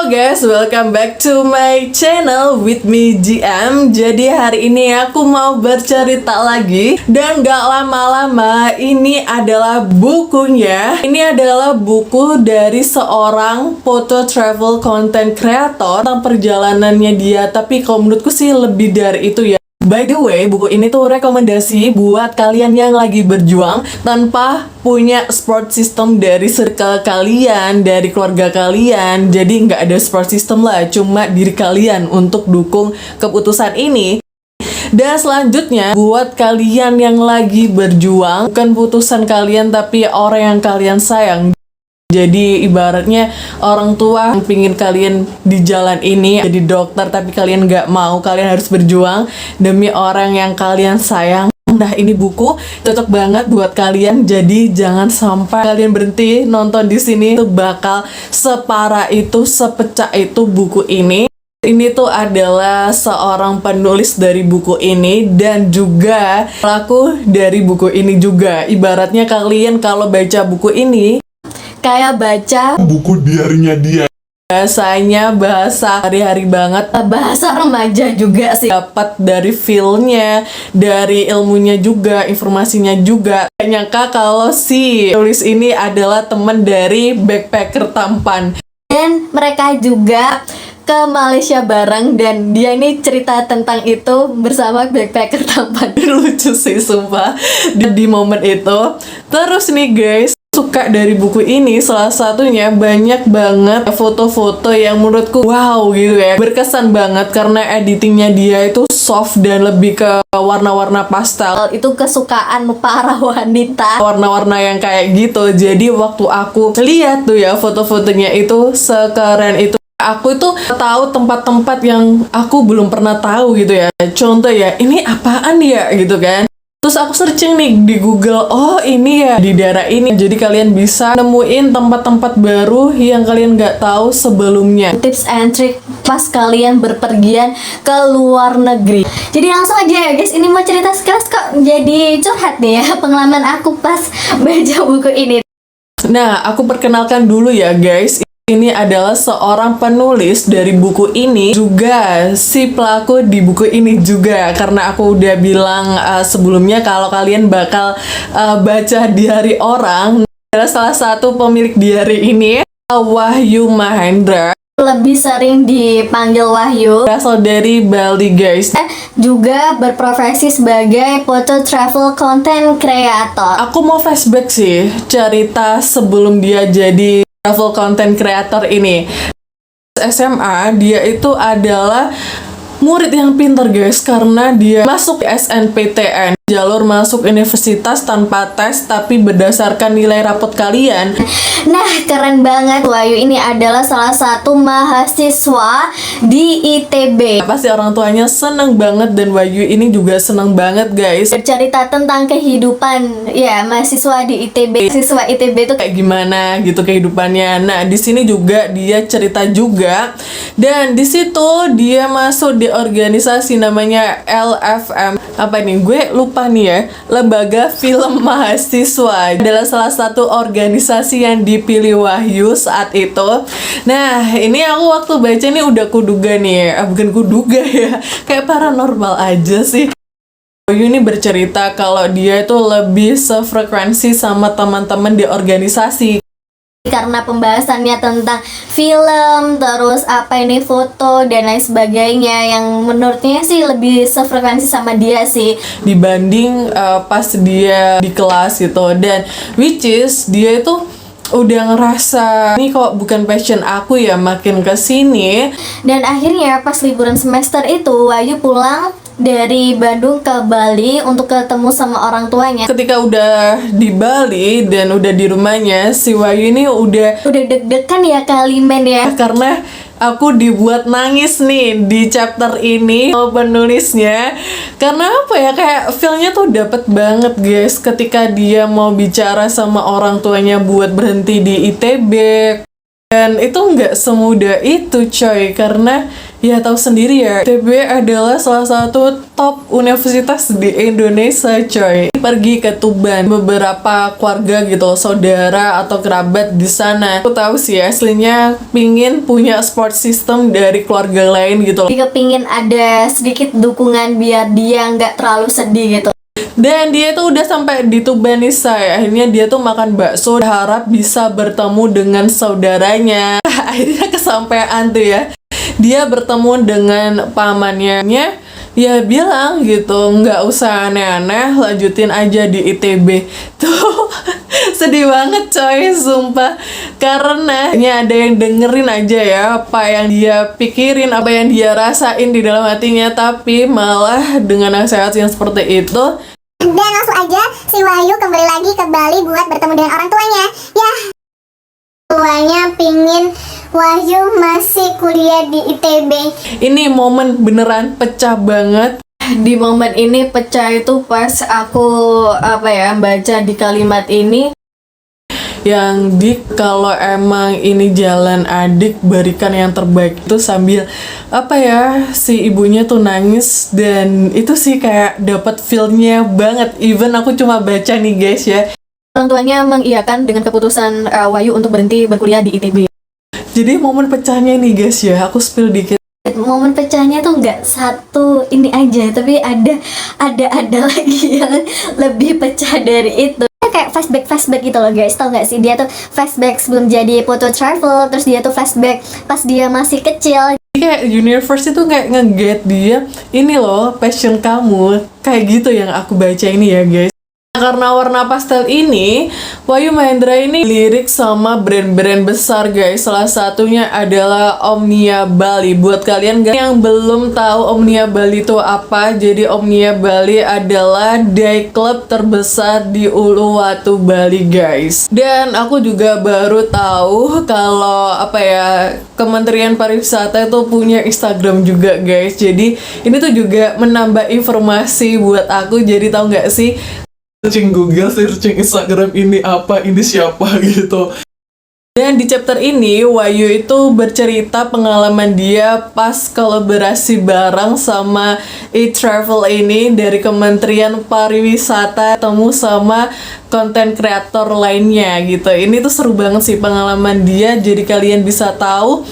Halo guys, welcome back to my channel with me GM. Jadi hari ini aku mau bercerita lagi dan gak lama-lama. Ini adalah bukunya. Ini adalah buku dari seorang foto travel content creator tentang perjalanannya dia. Tapi kalau menurutku sih lebih dari itu ya. By the way, buku ini tuh rekomendasi buat kalian yang lagi berjuang tanpa punya support system dari circle kalian, dari keluarga kalian. Jadi nggak ada support system lah, cuma diri kalian untuk dukung keputusan ini. Dan selanjutnya, buat kalian yang lagi berjuang, bukan putusan kalian tapi orang yang kalian sayang. Jadi ibaratnya orang tua yang pingin kalian di jalan ini jadi dokter tapi kalian gak mau, kalian harus berjuang demi orang yang kalian sayang. Nah ini buku cocok banget buat kalian, jadi jangan sampai kalian berhenti nonton di sini. Itu bakal separah itu, sepecah itu buku ini. Ini tuh adalah seorang penulis dari buku ini dan juga pelaku dari buku ini juga. Ibaratnya kalian kalau baca buku ini kayak baca buku diarinya dia. Bahasanya bahasa hari-hari banget, bahasa remaja juga sih. Dapat dari feel-nya, dari ilmunya juga, informasinya juga. Gak nyangka kalau si tulis ini adalah teman dari backpacker tampan. Dan mereka juga ke Malaysia bareng, dan dia ini cerita tentang itu bersama backpacker tampan. Lucu sih sumpah di momen itu. Terus nih guys, suka dari buku ini salah satunya banyak banget foto-foto yang menurutku wow gitu ya, berkesan banget karena editingnya dia itu soft dan lebih ke warna-warna pastel. Itu kesukaan para wanita, warna-warna yang kayak gitu. Jadi waktu aku lihat tuh ya foto-fotonya itu sekeren itu, aku itu tahu tempat-tempat yang aku belum pernah tahu gitu ya. Contoh ya, ini apaan ya gitu kan. Terus aku searching nih di Google, oh ini ya di daerah ini. Jadi kalian bisa nemuin tempat-tempat baru yang kalian nggak tahu sebelumnya. tips and trick pas kalian berpergian ke luar negeri. Jadi langsung aja ya guys, ini mau cerita sekilas kok jadi curhat nih ya pengalaman aku pas baca buku ini. Nah, aku perkenalkan dulu ya guys. Ini adalah seorang penulis dari buku ini, juga si pelaku di buku ini juga. Karena aku udah bilang sebelumnya kalau kalian bakal baca diari orang, adalah salah satu pemilik diari ini, Wahyu Mahendra. Lebih sering dipanggil Wahyu. Berasal dari Bali guys. Juga berprofesi sebagai foto travel content creator. Aku mau flashback sih cerita sebelum dia jadi travel content creator ini. SMA dia itu adalah murid yang pintar guys, karena dia masuk SNPTN, jalur masuk universitas tanpa tes tapi berdasarkan nilai rapot kalian. Nah keren banget, Wahyu ini adalah salah satu mahasiswa di ITB. Pasti orang tuanya seneng banget dan Wahyu ini juga seneng banget guys. Bercerita tentang kehidupan ya mahasiswa di ITB. Mahasiswa ITB itu kayak gimana gitu kehidupannya. Nah di sini juga dia cerita juga, dan di situ dia masuk di organisasi namanya LFM. Apa nih? Gue lupa nih ya. Lembaga Film Mahasiswa adalah salah satu organisasi yang dipilih Wahyu saat itu. Nah, ini aku waktu baca nih udah kuduga nih. Bukan kuduga ya. Kayak paranormal aja sih. Wahyu ini bercerita kalau dia itu lebih sefrekuensi sama teman-teman di organisasi. Karena pembahasannya tentang film, terus apa ini foto dan lain sebagainya, yang menurutnya sih lebih sefrekuensi sama dia sih dibanding pas dia di kelas gitu. Dan which is dia itu udah ngerasa ini kok bukan passion aku ya makin kesini. Dan akhirnya pas liburan semester itu Wahyu pulang dari Bandung ke Bali untuk ketemu sama orang tuanya. Ketika udah di Bali dan udah di rumahnya, si Wahyu ini udah deg-degan ya kali men ya, karena aku dibuat nangis nih di chapter ini penulisnya. Karena apa ya, kayak feel-nya tuh dapet banget guys ketika dia mau bicara sama orang tuanya buat berhenti di ITB. Dan itu nggak semudah itu coy, karena Ya tahu sendiri ya, ITB adalah salah satu top universitas di Indonesia coy. Pergi ke Tuban, beberapa keluarga gitu, saudara atau kerabat di sana. Aku tahu sih aslinya pingin punya support system dari keluarga lain gitu loh. Dia kepingin ada sedikit dukungan biar dia nggak terlalu sedih gitu. Dan dia tuh udah sampai di Tuban nih say. Akhirnya dia tuh makan bakso, harap bisa bertemu dengan saudaranya. Akhirnya kesampaian tuh ya. Dia bertemu dengan pamannya, ya bilang gitu, nggak usah aneh-aneh, lanjutin aja di ITB. Tuh sedih banget coy, sumpah. Karena ini ada yang dengerin aja ya apa yang dia pikirin, apa yang dia rasain di dalam hatinya, tapi malah dengan nasihat yang seperti itu. Dan langsung aja si Wahyu kembali lagi ke Bali buat bertemu dengan orang tuanya. Ya, tuanya pingin Wahyu masih kuliah di ITB. Ini momen beneran pecah banget. Di momen ini pecah itu pas aku baca di kalimat ini, Yang kalau emang ini jalan adik, berikan yang terbaik, itu sambil si ibunya tuh nangis. Dan itu sih kayak dapat feel-nya banget. Even aku cuma baca nih guys ya, orang tuanya mengiyakan dengan keputusan Wahyu untuk berhenti berkuliah di ITB. jadi momen pecahnya nih guys ya, aku spill dikit. Momen pecahnya tuh nggak satu ini aja, tapi ada lagi yang lebih pecah dari itu. Kayak flashback gitu loh guys, tau gak sih, dia tuh flashback sebelum jadi photo travel, terus dia tuh flashback pas dia masih kecil. Kayak universe itu kayak nge-get dia, ini loh passion kamu, kayak gitu yang aku baca ini ya guys. Karena warna pastel ini, Wahyu Mahendra ini lirik sama brand-brand besar guys. Salah satunya adalah Omnia Bali. Buat kalian yang belum tahu Omnia Bali itu apa, jadi Omnia Bali adalah day club terbesar di Uluwatu, Bali guys. Dan aku juga baru tahu kalau Kementerian Pariwisata itu punya Instagram juga guys. Jadi ini tuh juga menambah informasi buat aku. Jadi tahu nggak sih, searching Google, searching Instagram, ini apa, ini siapa gitu. Dan di chapter ini Wahyu itu bercerita pengalaman dia pas kolaborasi bareng sama e-travel ini dari Kementerian Pariwisata, temu sama konten kreator lainnya gitu. Ini tuh seru banget sih pengalaman dia, jadi kalian bisa tahu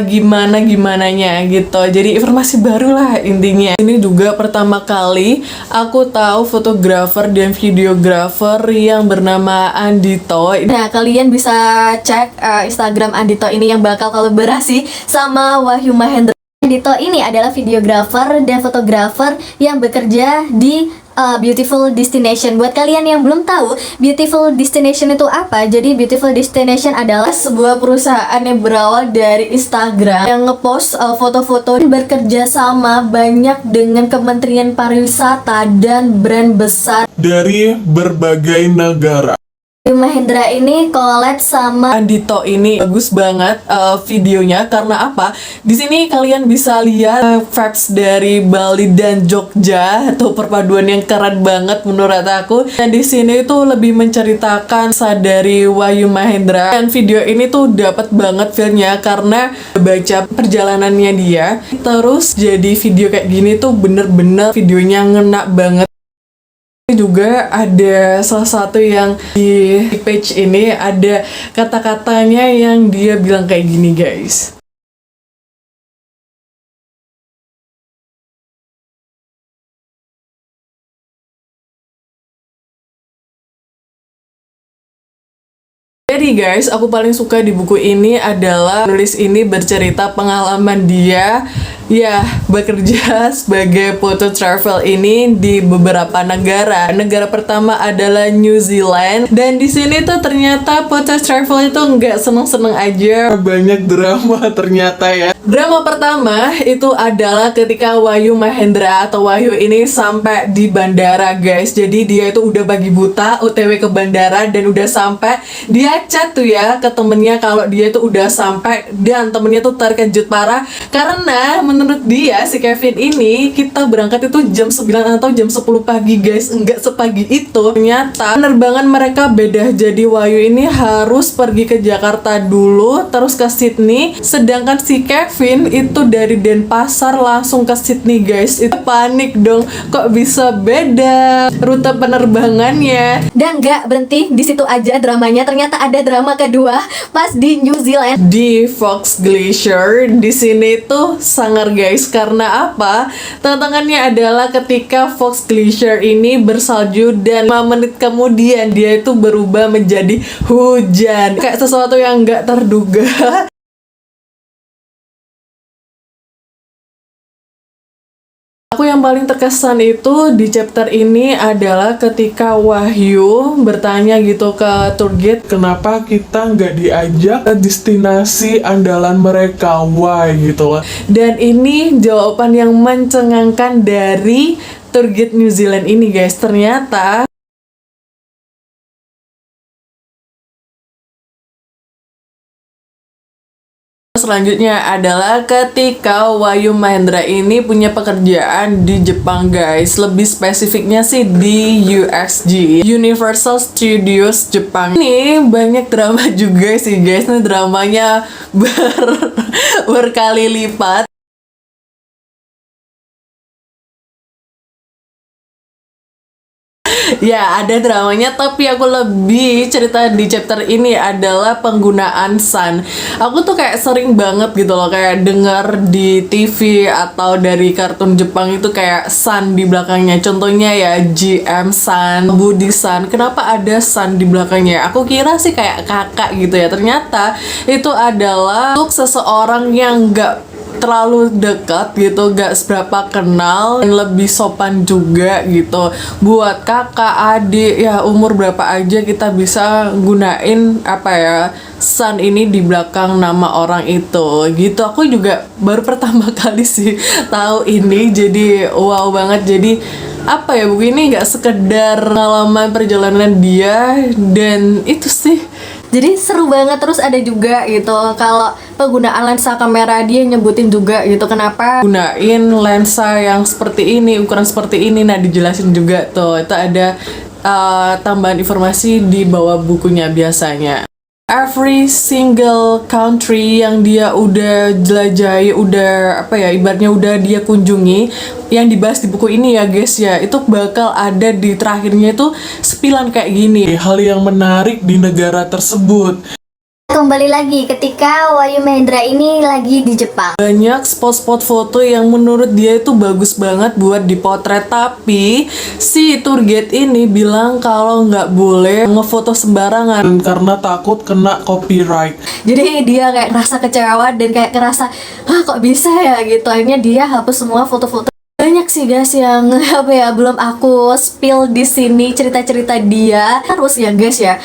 gimananya gitu. Jadi informasi baru lah intinya. Ini juga pertama kali aku tahu fotografer dan videografer yang bernama Andito. Nah, kalian bisa cek Instagram Andito ini yang bakal kolaborasi sama Wahyu Mahendra. Andito ini adalah videografer dan fotografer yang bekerja di Beautiful Destination. Buat kalian yang belum tahu Beautiful Destination itu apa, jadi Beautiful Destination adalah sebuah perusahaan yang berawal dari Instagram yang ngepost foto-foto bekerja sama banyak dengan Kementerian Pariwisata dan brand besar dari berbagai negara. Mahendra ini collab sama Andito ini bagus banget videonya. Karena apa? Di sini kalian bisa lihat vibes dari Bali dan Jogja, tuh perpaduan yang keren banget menurut aku. Dan di sini tuh lebih menceritakan dari Wahyu Mahendra. Dan video ini tuh dapat banget feelnya karena baca perjalanannya dia. Terus jadi video kayak gini tuh bener-bener videonya ngena banget. Juga ada salah satu yang di page ini ada kata-katanya yang dia bilang kayak gini guys. Jadi guys, aku paling suka di buku ini adalah penulis ini bercerita pengalaman dia bekerja sebagai photo travel ini di beberapa negara. Negara pertama adalah New Zealand, dan di sini tuh ternyata photo travel itu nggak seneng-seneng aja, banyak drama ternyata ya. Drama pertama itu adalah ketika Wahyu Mahendra atau Wahyu ini sampai di bandara guys. Jadi dia itu udah pagi buta OTW ke bandara dan udah sampai, dia chat tuh ya ke temennya kalau dia itu udah sampai, dan temennya tuh terkejut parah karena menurut dia si Kevin ini kita berangkat itu jam 9 atau jam 10 pagi guys, enggak sepagi itu. Ternyata penerbangan mereka beda, jadi Wahyu ini harus pergi ke Jakarta dulu terus ke Sydney, sedangkan si Kevin Kevin itu dari Denpasar langsung ke Sydney guys. Itu panik dong, kok bisa beda rute penerbangannya. Dan nggak berhenti di situ aja dramanya, ternyata ada drama kedua pas di New Zealand. Di Fox Glacier di sini tuh sangar guys, karena apa? Tantangannya adalah ketika Fox Glacier ini bersalju dan 5 menit kemudian dia itu berubah menjadi hujan, kayak sesuatu yang nggak terduga. Aku yang paling terkesan itu di chapter ini adalah ketika Wahyu bertanya gitu ke tour guide, Kenapa kita nggak diajak ke destinasi andalan mereka? Why gitu loh. dan ini jawaban yang mencengangkan dari tour guide New Zealand ini guys. Ternyata selanjutnya adalah ketika Wahyu Mahendra ini punya pekerjaan di Jepang guys. Lebih spesifiknya sih di USG, Universal Studios Jepang. Ini banyak drama juga sih guys. Ini dramanya berkali lipat. Ya, ada dramanya, tapi aku lebih cerita di chapter ini adalah penggunaan sun. Aku tuh kayak sering banget gitu loh, kayak dengar di TV atau dari kartun Jepang itu kayak sun di belakangnya. Contohnya ya GM Sun, Budi Sun. Kenapa ada sun di belakangnya? Aku kira sih kayak kakak gitu ya. Ternyata itu adalah untuk seseorang yang nggak terlalu dekat gitu, gak seberapa kenal, dan lebih sopan juga gitu. Buat kakak, adik, ya umur berapa aja kita bisa gunain apa ya, sun ini di belakang nama orang itu gitu. Aku juga baru pertama kali sih tahu ini, jadi wow banget. Jadi apa ya, buku ini gak sekedar pengalaman perjalanan dia, dan itu sih. Jadi seru banget. Terus ada juga gitu kalau penggunaan lensa kamera, dia nyebutin juga gitu kenapa Gunain lensa yang seperti ini, ukuran seperti ini. Nah, dijelasin juga tuh. Itu ada tambahan informasi di bawah bukunya biasanya. Every single country yang dia udah jelajahi, udah apa ya, ibaratnya udah dia kunjungi, yang dibahas di buku ini ya guys ya, itu bakal ada di terakhirnya itu sepilan kayak gini. Hal yang menarik di negara tersebut. kembali lagi ketika Wahyu Mahendra ini lagi di Jepang. Banyak spot-spot foto yang menurut dia itu bagus banget buat dipotret, tapi si tour guide ini bilang kalau nggak boleh ngefoto sembarangan. Dan karena takut kena copyright. Jadi dia kayak ngerasa kecewa dan kayak ngerasa, kok bisa ya gitu. Akhirnya dia hapus semua foto-foto. Banyak sih guys yang apa ya, belum aku spill di sini cerita-cerita dia. Terus ya guys ya.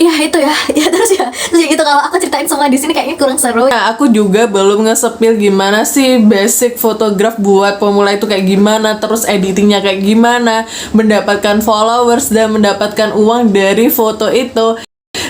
Ya itu ya terus ya gitu, kalau aku ceritain semua di sini kayaknya kurang seru. Nah, aku juga belum nge-spill gimana sih basic fotograf buat pemula itu kayak gimana, terus editingnya kayak gimana, mendapatkan followers dan mendapatkan uang dari foto itu.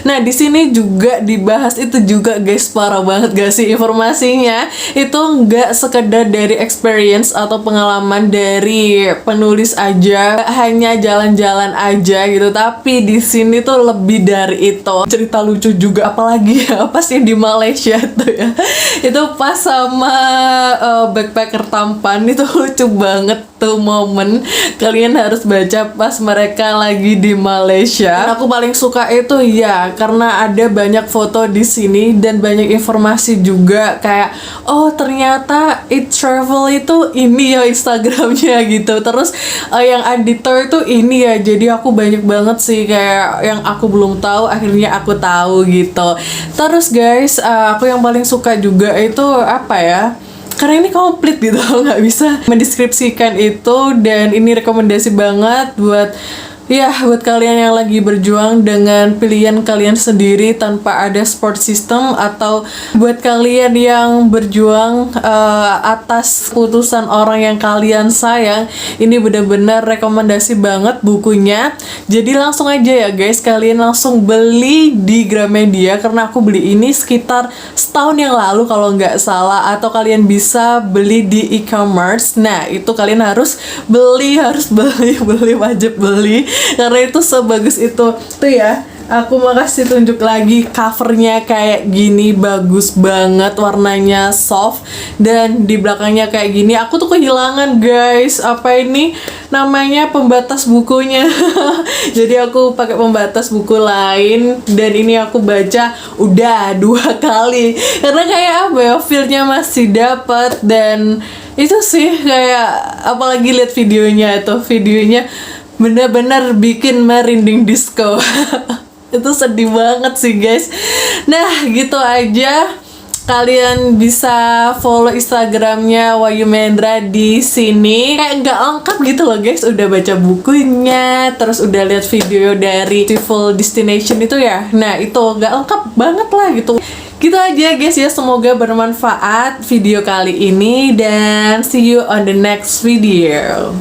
Nah, di sini juga dibahas itu juga guys, parah banget gak sih informasinya? Itu nggak sekedar dari experience atau pengalaman dari penulis aja, hanya jalan-jalan aja gitu, tapi di sini tuh lebih dari itu. Cerita lucu juga, apalagi ya pas yang di Malaysia tuh ya. Itu pas sama backpacker tampan, itu lucu banget tuh momen. Kalian harus baca pas mereka lagi di Malaysia. Dan aku paling suka itu ya karena ada banyak foto di sini dan banyak informasi juga, kayak oh ternyata It Travel itu ini ya Instagramnya gitu. Terus yang editor itu ini ya. Jadi aku banyak banget sih kayak yang aku belum tahu, akhirnya aku tahu gitu. Terus guys, aku yang paling suka juga itu apa ya, karena ini komplit gitu, nggak bisa mendeskripsikan itu, dan ini rekomendasi banget buat kalian yang lagi berjuang dengan pilihan kalian sendiri tanpa ada support system, atau buat kalian yang berjuang atas putusan orang yang kalian sayang. Ini benar-benar rekomendasi banget bukunya. Jadi langsung aja ya guys, kalian langsung beli di Gramedia, karena aku beli ini sekitar setahun yang lalu kalau nggak salah, atau kalian bisa beli di e-commerce. Nah, itu kalian harus beli wajib beli, karena itu sebagus itu tuh ya. Aku mau kasih tunjuk lagi covernya kayak gini, bagus banget, warnanya soft dan di belakangnya kayak gini. Aku tuh kehilangan guys, apa ini namanya, pembatas bukunya. Jadi aku pakai pembatas buku lain dan ini aku baca udah 2 kali karena kayak apa ya, feel-nya masih dapet. Dan itu sih kayak, apalagi lihat videonya, itu videonya bener-bener bikin merinding disco. Itu sedih banget sih guys. Nah gitu aja. Kalian bisa follow Instagramnya Wahyu Mahendra di sini. Kayak nggak lengkap gitu loh guys. Udah baca bukunya, terus udah lihat video dari Beautiful Destination itu ya. Nah itu nggak lengkap banget lah gitu. Gitu aja guys ya. Semoga bermanfaat video kali ini dan see you on the next video.